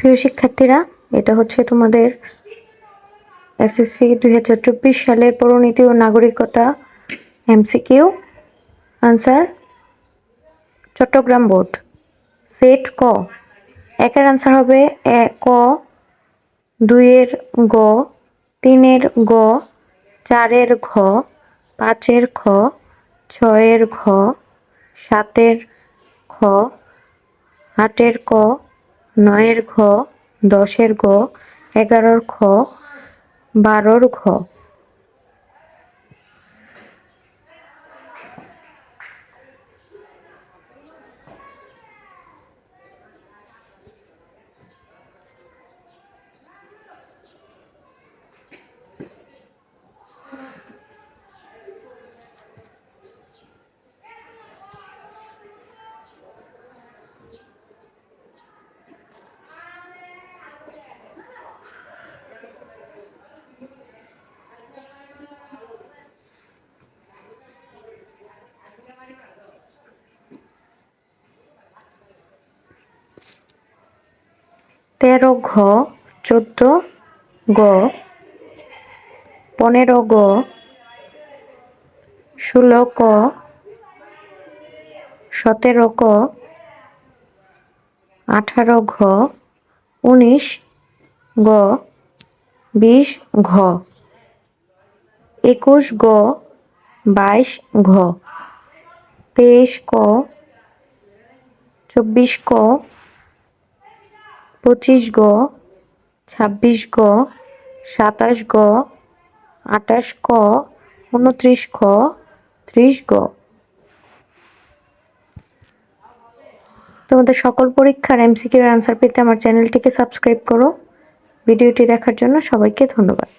প্রিয় শিক্ষার্থীরা, এটা হচ্ছে তোমাদের এসএসসি 2024 সালের পৌরনীতি ও নাগরিকতা MCQ answer. Chattogram board. Set ক। একের আনসার হবে ক, দুইয়ের গ, তিনের গ, চারের ঘ, পাঁচের খ, ছয়ের ঘ, সাতের খ, আটের ক, নয়ের ঘ, 10-এর গ, 11-র খ, 12-র ঘ। তেরো ঘ, 14 গ, 15 গ, 16 ক, 17 ক, 18 ঘ, 19 গ, 20 ঘ, 21 গ, 22 ঘ, 23 ক, 24 ক, 25 গ, 26 গ, 27 গ, 28 ক, 29 খ, 30 গ। তোমাদের সকল পরীক্ষার এমসিকিউর আনসার পেতে আমার চ্যানেলটিকে সাবস্ক্রাইব করো। ভিডিওটি দেখার জন্য সবাইকে ধন্যবাদ।